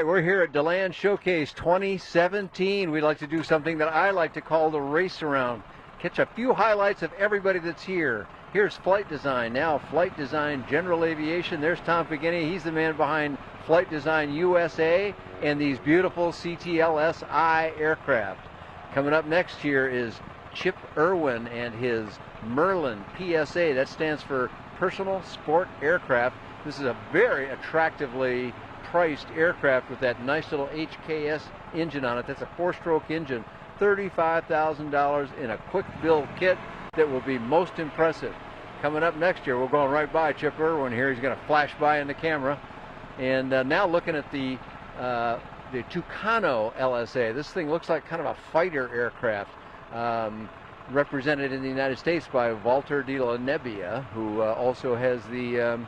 We're here at Deland Showcase 2017. We'd like to do something that I like to call the race around. Catch a few highlights of everybody that's here. Here's Flight Design, now Flight Design General Aviation. There's Tom Pagini. He's the man behind Flight Design USA and these beautiful CTLSI aircraft. Coming up next here is Chip Irwin and his Merlin PSA. That stands for Personal Sport Aircraft. This is a very attractively priced aircraft with that nice little HKS engine on it. That's a 4-stroke engine, $35,000 in a quick build kit that will be most impressive. Coming up next year, we're going right by Chip Irwin here. He's going to flash by in the camera. And now looking at the Tucano LSA. This thing looks like kind of a fighter aircraft, represented in the United States by Walter de la Nebbia, who also has the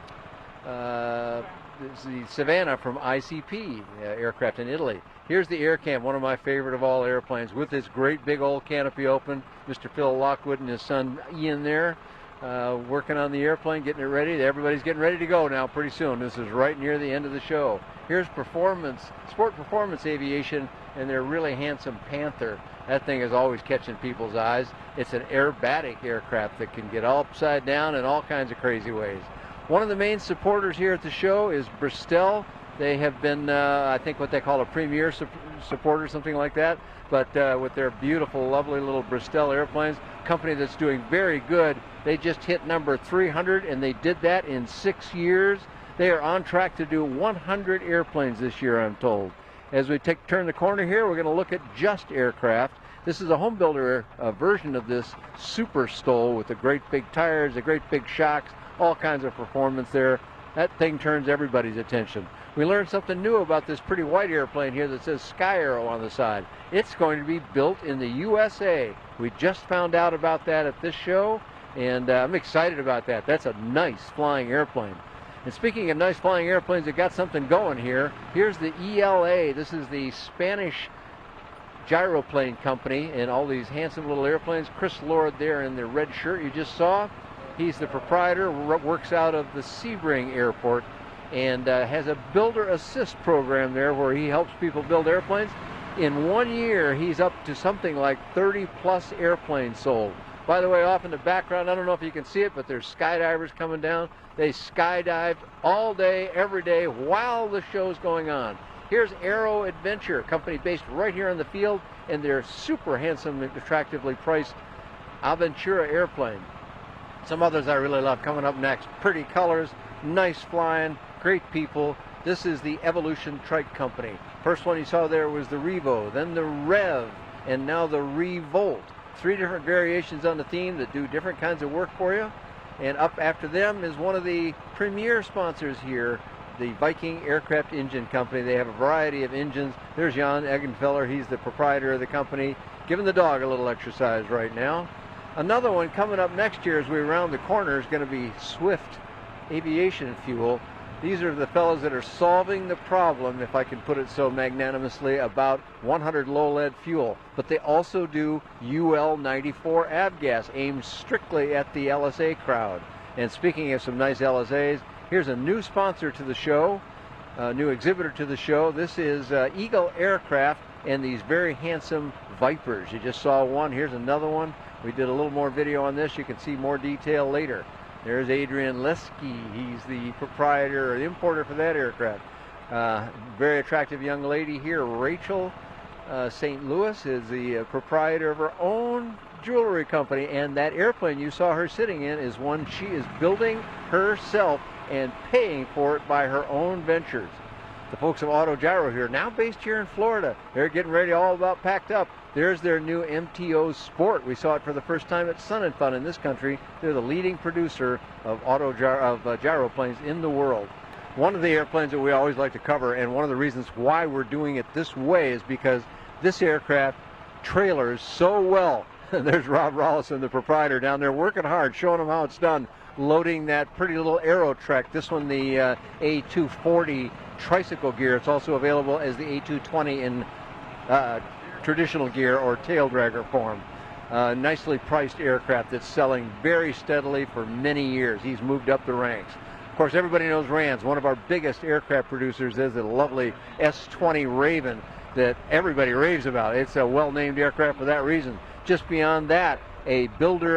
Savannah from ICP aircraft in Italy. Here's the AirCam, one of my favorite of all airplanes, with this great big old canopy open. Mr. Phil Lockwood and his son Ian there working on the airplane, getting it ready. Everybody's getting ready to go now pretty soon. This is right near the end of the show. Here's Sport Performance Aviation and their really handsome Panther. That thing is always catching people's eyes. It's an aerobatic aircraft that can get all upside down in all kinds of crazy ways. One of the main supporters here at the show is Bristol. They have been, I think, what they call a premier supporter, something like that. But with their beautiful, lovely little Bristol airplanes, company that's doing very good. They just hit number 300, and they did that in 6 years. They are on track to do 100 airplanes this year, I'm told. As we turn the corner here, we're going to look at Just Aircraft. This is a home builder version of this Super Stol with the great big tires, the great big shocks, all kinds of performance there. That thing turns everybody's attention. We learned something new about this pretty white airplane here that says Sky Arrow on the side. It's going to be built in the USA. We just found out about that at this show, and I'm excited about that. That's a nice flying airplane. And speaking of nice flying airplanes that got something going here, here's the ELA. This is the Spanish gyroplane company, and all these handsome little airplanes. Chris Lord there in the red shirt you just saw. He's the proprietor, works out of the Sebring Airport, and has a builder assist program there where he helps people build airplanes. In 1 year, he's up to something like 30+ airplanes sold. By the way, off in the background, I don't know if you can see it, but there's skydivers coming down. They skydived all day, every day, while the show's going on. Here's Aero Adventure, a company based right here on the field, and their super handsome, attractively priced Aventura airplane. Some others I really love coming up next. Pretty colors, nice flying, great people. This is the Evolution Trike company. First one you saw there was the Revo, then the Rev, and now the Revolt. 3 different variations on the theme that do different kinds of work for you. And up after them is one of the premier sponsors here, the Viking Aircraft Engine Company. They have a variety of engines. There's Jan Eggenfeller. He's the proprietor of the company, giving the dog a little exercise right now. Another one coming up next year as we round the corner is going to be Swift Aviation Fuel. These are the fellows that are solving the problem, if I can put it so magnanimously, about 100 low lead fuel. But they also do UL94 avgas, aimed strictly at the LSA crowd. And speaking of some nice LSAs, here's a new sponsor to the show, a new exhibitor to the show. This is Eagle Aircraft and these very handsome Vipers. You just saw one. Here's another one. We did a little more video on this. You can see more detail later. There's Adrian Leski. He's the proprietor or the importer for that aircraft. Very attractive young lady here. Rachel St. Louis is the proprietor of her own jewelry company, and that airplane you saw her sitting in is one she is building herself and paying for it by her own ventures. The folks of Auto Gyro here, now based here in Florida, they're getting ready, all about packed up. There's their new MTO Sport. We saw it for the first time at Sun 'n Fun in this country. They're the leading producer of gyro planes in the world. One of the airplanes that we always like to cover, and one of the reasons why we're doing it this way, is because this aircraft trailers so well. There's Rob Rollison, the proprietor, down there working hard, showing them how it's done, loading that pretty little Aero Trek. This one, the A240 tricycle gear. It's also available as the A220 in traditional gear or tail dragger form. Nicely priced aircraft that's selling very steadily for many years. He's moved up the ranks. course, everybody knows Rand's one of our biggest aircraft producers. Is a lovely S-20 Raven that everybody raves about. It's a well-named aircraft for that reason. Just beyond that, a building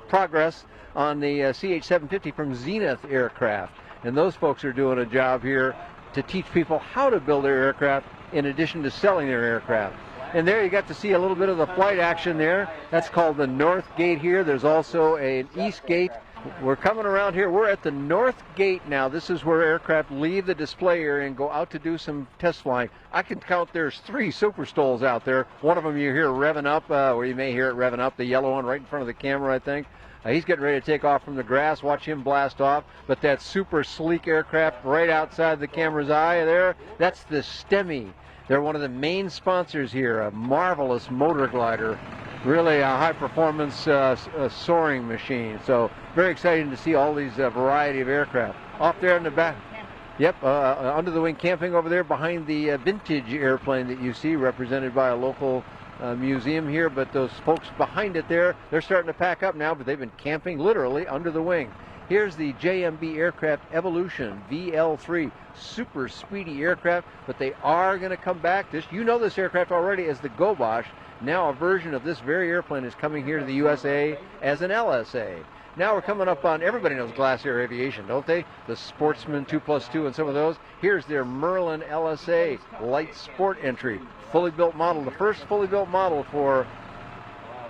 progress on the CH-750 from Zenith Aircraft. And those folks are doing a job here to teach people how to build their aircraft in addition to selling their aircraft. And there you got to see a little bit of the flight action there. That's called the North Gate here. There's also an East Gate. We're coming around here. We're at the North Gate now. This is where aircraft leave the display area and go out to do some test flying. I can count there's 3 Super Stoles out there. One of them you hear revving up, or you may hear it revving up, the yellow one right in front of the camera, I think. He's getting ready to take off from the grass. Watch him blast off. But that super sleek aircraft right outside the camera's eye there, that's the STEMI. They're one of the main sponsors here, a marvelous motor glider. Really a high-performance soaring machine. So very exciting to see all these variety of aircraft. Off there in the back, yep, under the wing camping over there behind the vintage airplane that you see, represented by a local museum here. But those folks behind it there, they're starting to pack up now, but they've been camping literally under the wing. Here's the Jmb Aircraft Evolution Vl3, super speedy aircraft, but they are going to come back. You know this aircraft already as the Gobosh. Now a version of this very airplane is coming here to the USA as an LSA. Now we're coming up on, everybody knows Glacier Aviation, don't they? The Sportsman 2+2 and some of those. Here's their Merlin LSA light sport entry, fully built model, the first fully built model for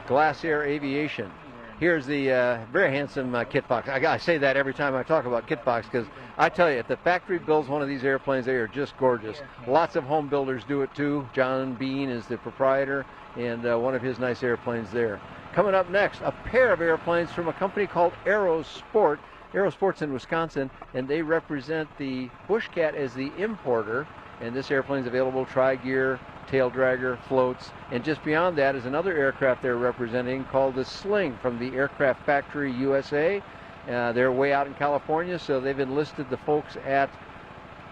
Glacier Aviation. Here's the very handsome kit box. I say that every time I talk about kit box because I tell you, if the factory builds one of these airplanes, they are just gorgeous. Lots of home builders do it too. John Bean is the proprietor, and one of his nice airplanes there. Coming up next, a pair of airplanes from a company called Aerosport. Aerosport's in Wisconsin, and they represent the Bushcat as the importer. And this airplane is available tri-gear, tail dragger, floats, and just beyond that is another aircraft they're representing called the Sling from the Aircraft Factory USA. They're way out in California, so they've enlisted the folks at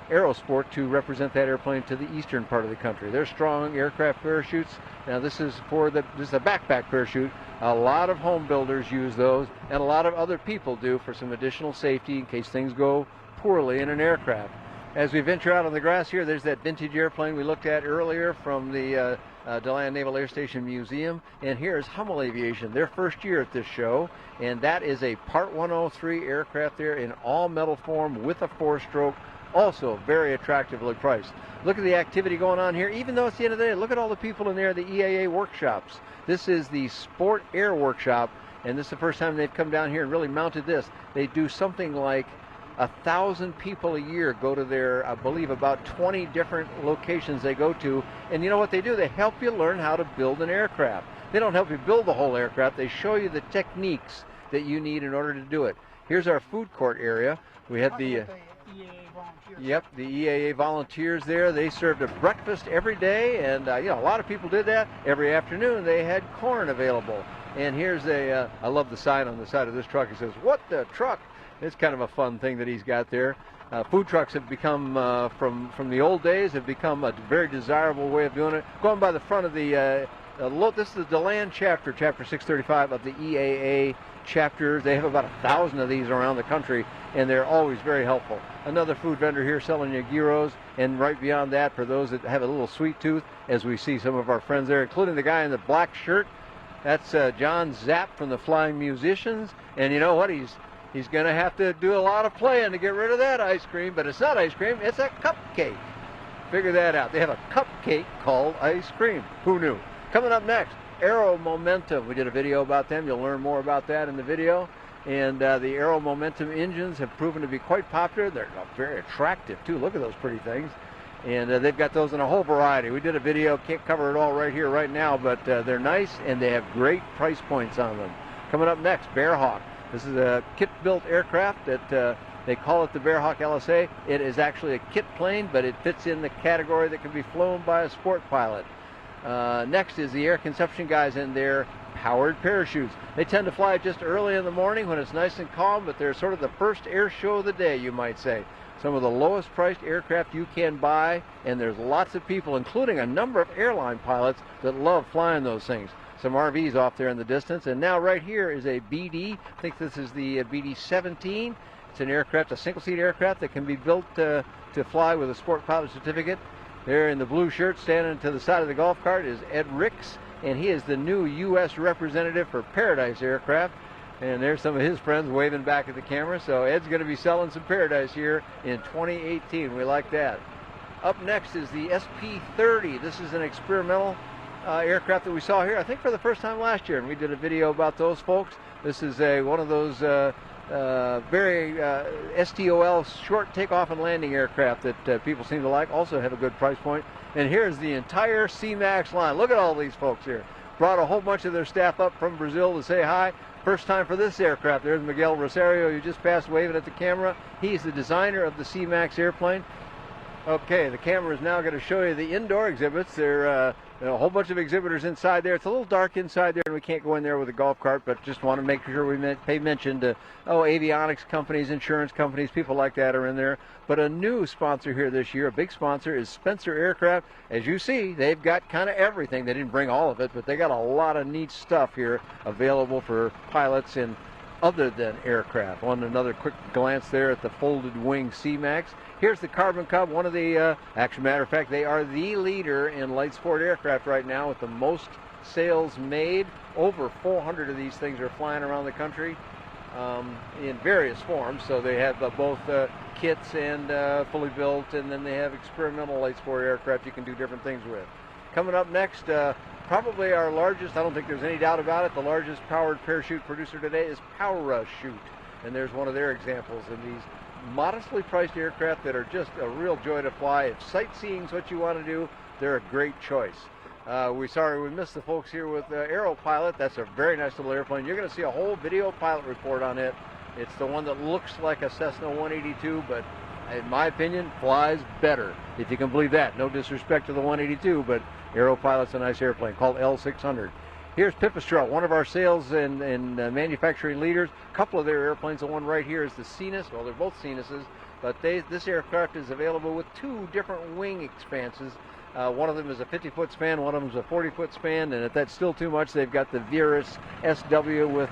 Aerosport to represent that airplane to the eastern part of the country. They're strong aircraft parachutes. Now this is a backpack parachute. A lot of home builders use those, and a lot of other people do for some additional safety in case things go poorly in an aircraft. As we venture out on the grass here, there's that vintage airplane we looked at earlier from the Deland Naval Air Station Museum. And here's Hummel Aviation, their first year at this show. And that is a Part 103 aircraft there in all metal form with a 4-stroke, also very attractively priced. Look at the activity going on here. Even though it's the end of the day, look at all the people in there, the EAA workshops. This is the Sport Air Workshop, and this is the first time they've come down here and really mounted this. They do something like 1,000 people a year go to their, I believe, about 20 different locations they go to. And you know what they do? They help you learn how to build an aircraft. They don't help you build the whole aircraft. They show you the techniques that you need in order to do it. Here's our food court area. We had the the EAA volunteers there. They served a breakfast every day, and a lot of people did that. Every afternoon they had corn available. And here's I love the sign on the side of this truck. It says, "What the truck?" It's kind of a fun thing that he's got there. Food trucks have become, from the old days, have become a very desirable way of doing it. Going by the front of the, this is the Deland Chapter, Chapter 635 of the EAA chapters. They have about 1,000 of these around the country, and they're always very helpful. Another food vendor here selling you gyros, and right beyond that, for those that have a little sweet tooth, as we see some of our friends there, including the guy in the black shirt. That's John Zapp from the Flying Musicians, and you know what? He's going to have to do a lot of playing to get rid of that ice cream, but it's not ice cream, it's a cupcake. Figure that out. They have a cupcake called ice cream. Who knew? Coming up next, Aero Momentum. We did a video about them. You'll learn more about that in the video. And the Aero Momentum engines have proven to be quite popular. They're very attractive, too. Look at those pretty things. And they've got those in a whole variety. We did a video. Can't cover it all right here, right now, but they're nice, and they have great price points on them. Coming up next, Bearhawk. This is a kit-built aircraft that they call it the Bearhawk Lsa. It is actually a kit plane, but it fits in the category that can be flown by a sport pilot. Next is the air consumption guys in their powered parachutes. They tend to fly just early in the morning when it's nice and calm, but they're sort of the first air show of the day, you might say. Some of the lowest priced aircraft you can buy, and there's lots of people, including a number of airline pilots, that love flying those things. some RVs off there in the distance. And now right here is a BD. I think this is the BD-17. It's an aircraft, a single-seat aircraft that can be built to fly with a sport pilot certificate. There in the blue shirt, standing to the side of the golf cart, is Ed Ricks, and he is the new U.S. representative for Paradise Aircraft. And there's some of his friends waving back at the camera. So Ed's going to be selling some Paradise here in 2018. We like that. Up next is the SP-30. This is an experimental aircraft that we saw here, I think, for the first time last year, and we did a video about those folks. This is one of those very STOL, short takeoff and landing aircraft that people seem to like. Also have a good price point. And here's the entire C-MAX line. Look at all these folks here. Brought a whole bunch of their staff up from Brazil to say hi. First time for this aircraft. There's Miguel Rosario, who just passed waving at the camera. He's the designer of the C-MAX airplane. Okay, the camera is now going to show you the indoor exhibits. There are a whole bunch of exhibitors inside there. It's a little dark inside there, and we can't go in there with a golf cart, but just want to make sure we pay mention to, avionics companies, insurance companies, people like that are in there. But a new sponsor here this year, a big sponsor, is Spencer Aircraft. As you see, they've got kind of everything. They didn't bring all of it, but they got a lot of neat stuff here available for pilots and other than aircraft. Another quick glance there at the folded wing C-MAX. Here's the Carbon Cub, one of the, actual matter of fact, they are the leader in light sport aircraft right now with the most sales made. Over 400 of these things are flying around the country in various forms. So they have both kits and fully built, and then they have experimental light sport aircraft you can do different things with. Coming up next, probably our largest, I don't think there's any doubt about it, the largest powered parachute producer today is Parachute. And there's one of their examples in these modestly priced aircraft that are just a real joy to fly. If sightseeing's what you want to do, they're a great choice. We missed the folks here with Aero Pilot. That's a very nice little airplane. You're going to see a whole video pilot report on it. It's the one that looks like a Cessna 182, but in my opinion, flies better, if you can believe that. No disrespect to the 182, but Aero Pilot's a nice airplane called L600. Here's Pipistrel, one of our sales and manufacturing leaders. A couple of their airplanes. The one right here is the Cenis. Well, they're both Cenises, but this aircraft is available with two different wing expanses. One of them is a 50-foot span, one of them is a 40-foot span, and if that's still too much, they've got the Virus SW with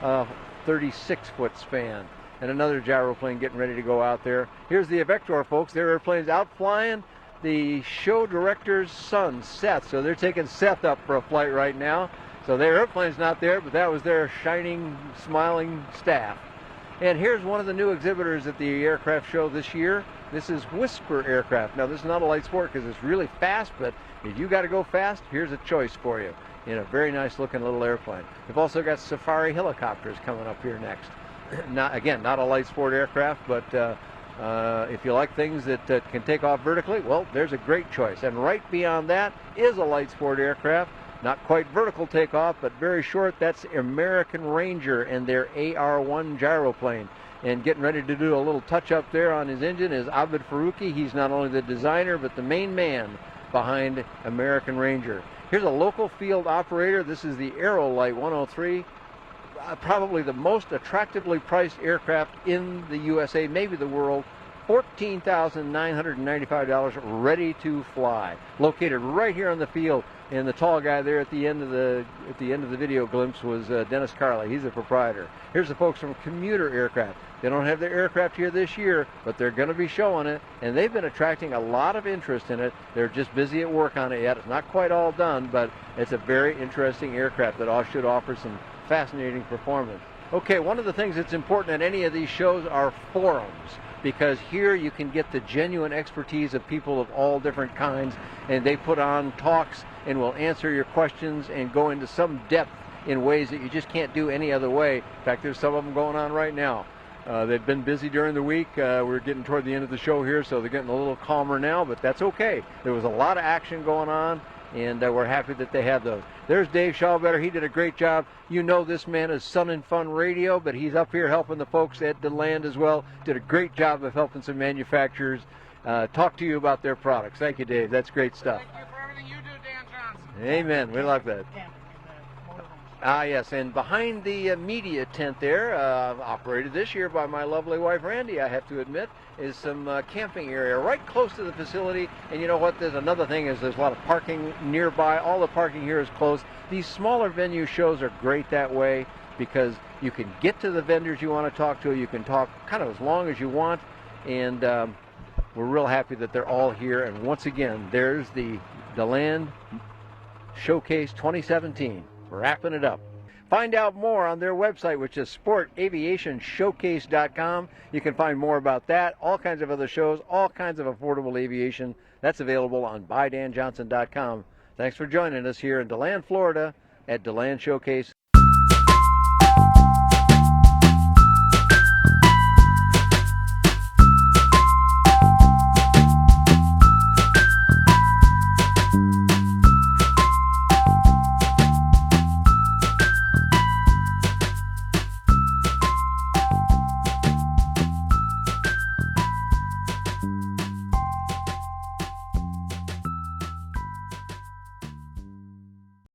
a 36-foot span. And another gyroplane getting ready to go out there. Here's the Evector, folks. Their airplane's out flying the show director's son, Seth. So they're taking Seth up for a flight right now. So their airplane's not there, but that was their shining, smiling staff. And here's one of the new exhibitors at the aircraft show this year. This is Whisper Aircraft. Now, this is not a light sport because it's really fast, but if you got to go fast, here's a choice for you in a very nice looking little airplane. We've also got Safari helicopters coming up here next. Not a light sport aircraft, but if you like things that can take off vertically, well, there's a great choice. And right beyond that is a light sport aircraft. Not quite vertical takeoff, but very short. That's American Ranger and their AR-1 gyroplane. And getting ready to do a little touch-up there on his engine is Abid Faruqi. He's not only the designer, but the main man behind American Ranger. Here's a local field operator. This is the Aerolite 103. Probably the most attractively priced aircraft in the USA, maybe the world. $14,995 ready to fly. Located right here on the field. And the tall guy there at the end of the video glimpse was Dennis Carley. He's the proprietor. Here's the folks from Commuter Aircraft. They don't have their aircraft here this year, but they're going to be showing it, and they've been attracting a lot of interest in it. They're just busy at work on it yet. It's not quite all done, but it's a very interesting aircraft that should offer some fascinating performance. Okay, one of the things that's important at any of these shows are forums, because here you can get the genuine expertise of people of all different kinds, and they put on talks and will answer your questions and go into some depth in ways that you just can't do any other way. In fact, there's some of them going on right now. They've been busy during the week. We're getting toward the end of the show here, so they're getting a little calmer now, but that's okay. There was a lot of action going on, and we're happy that they have those. There's Dave Schaubetter. He did a great job. You know this man is Sun and Fun Radio, but he's up here helping the folks at Deland as well. Did a great job of helping some manufacturers talk to you about their products. Thank you, Dave. That's great stuff. Thank you for everything you do, Dan Johnson. Amen. We love that. Ah, yes, and behind the media tent there, operated this year by my lovely wife Randy, I have to admit, is some camping area right close to the facility. And you know what? There's another thing is there's a lot of parking nearby. All the parking here is close. These smaller venue shows are great that way because you can get to the vendors you want to talk to. You can talk kind of as long as you want, and we're real happy that they're all here. And once again, there's the Deland Showcase 2017. Wrapping it up. Find out more on their website, which is sportaviationshowcase.com. You can find more about that, all kinds of other shows, all kinds of affordable aviation. That's available on buydanjohnson.com. Thanks for joining us here in DeLand, Florida at Deland Showcase.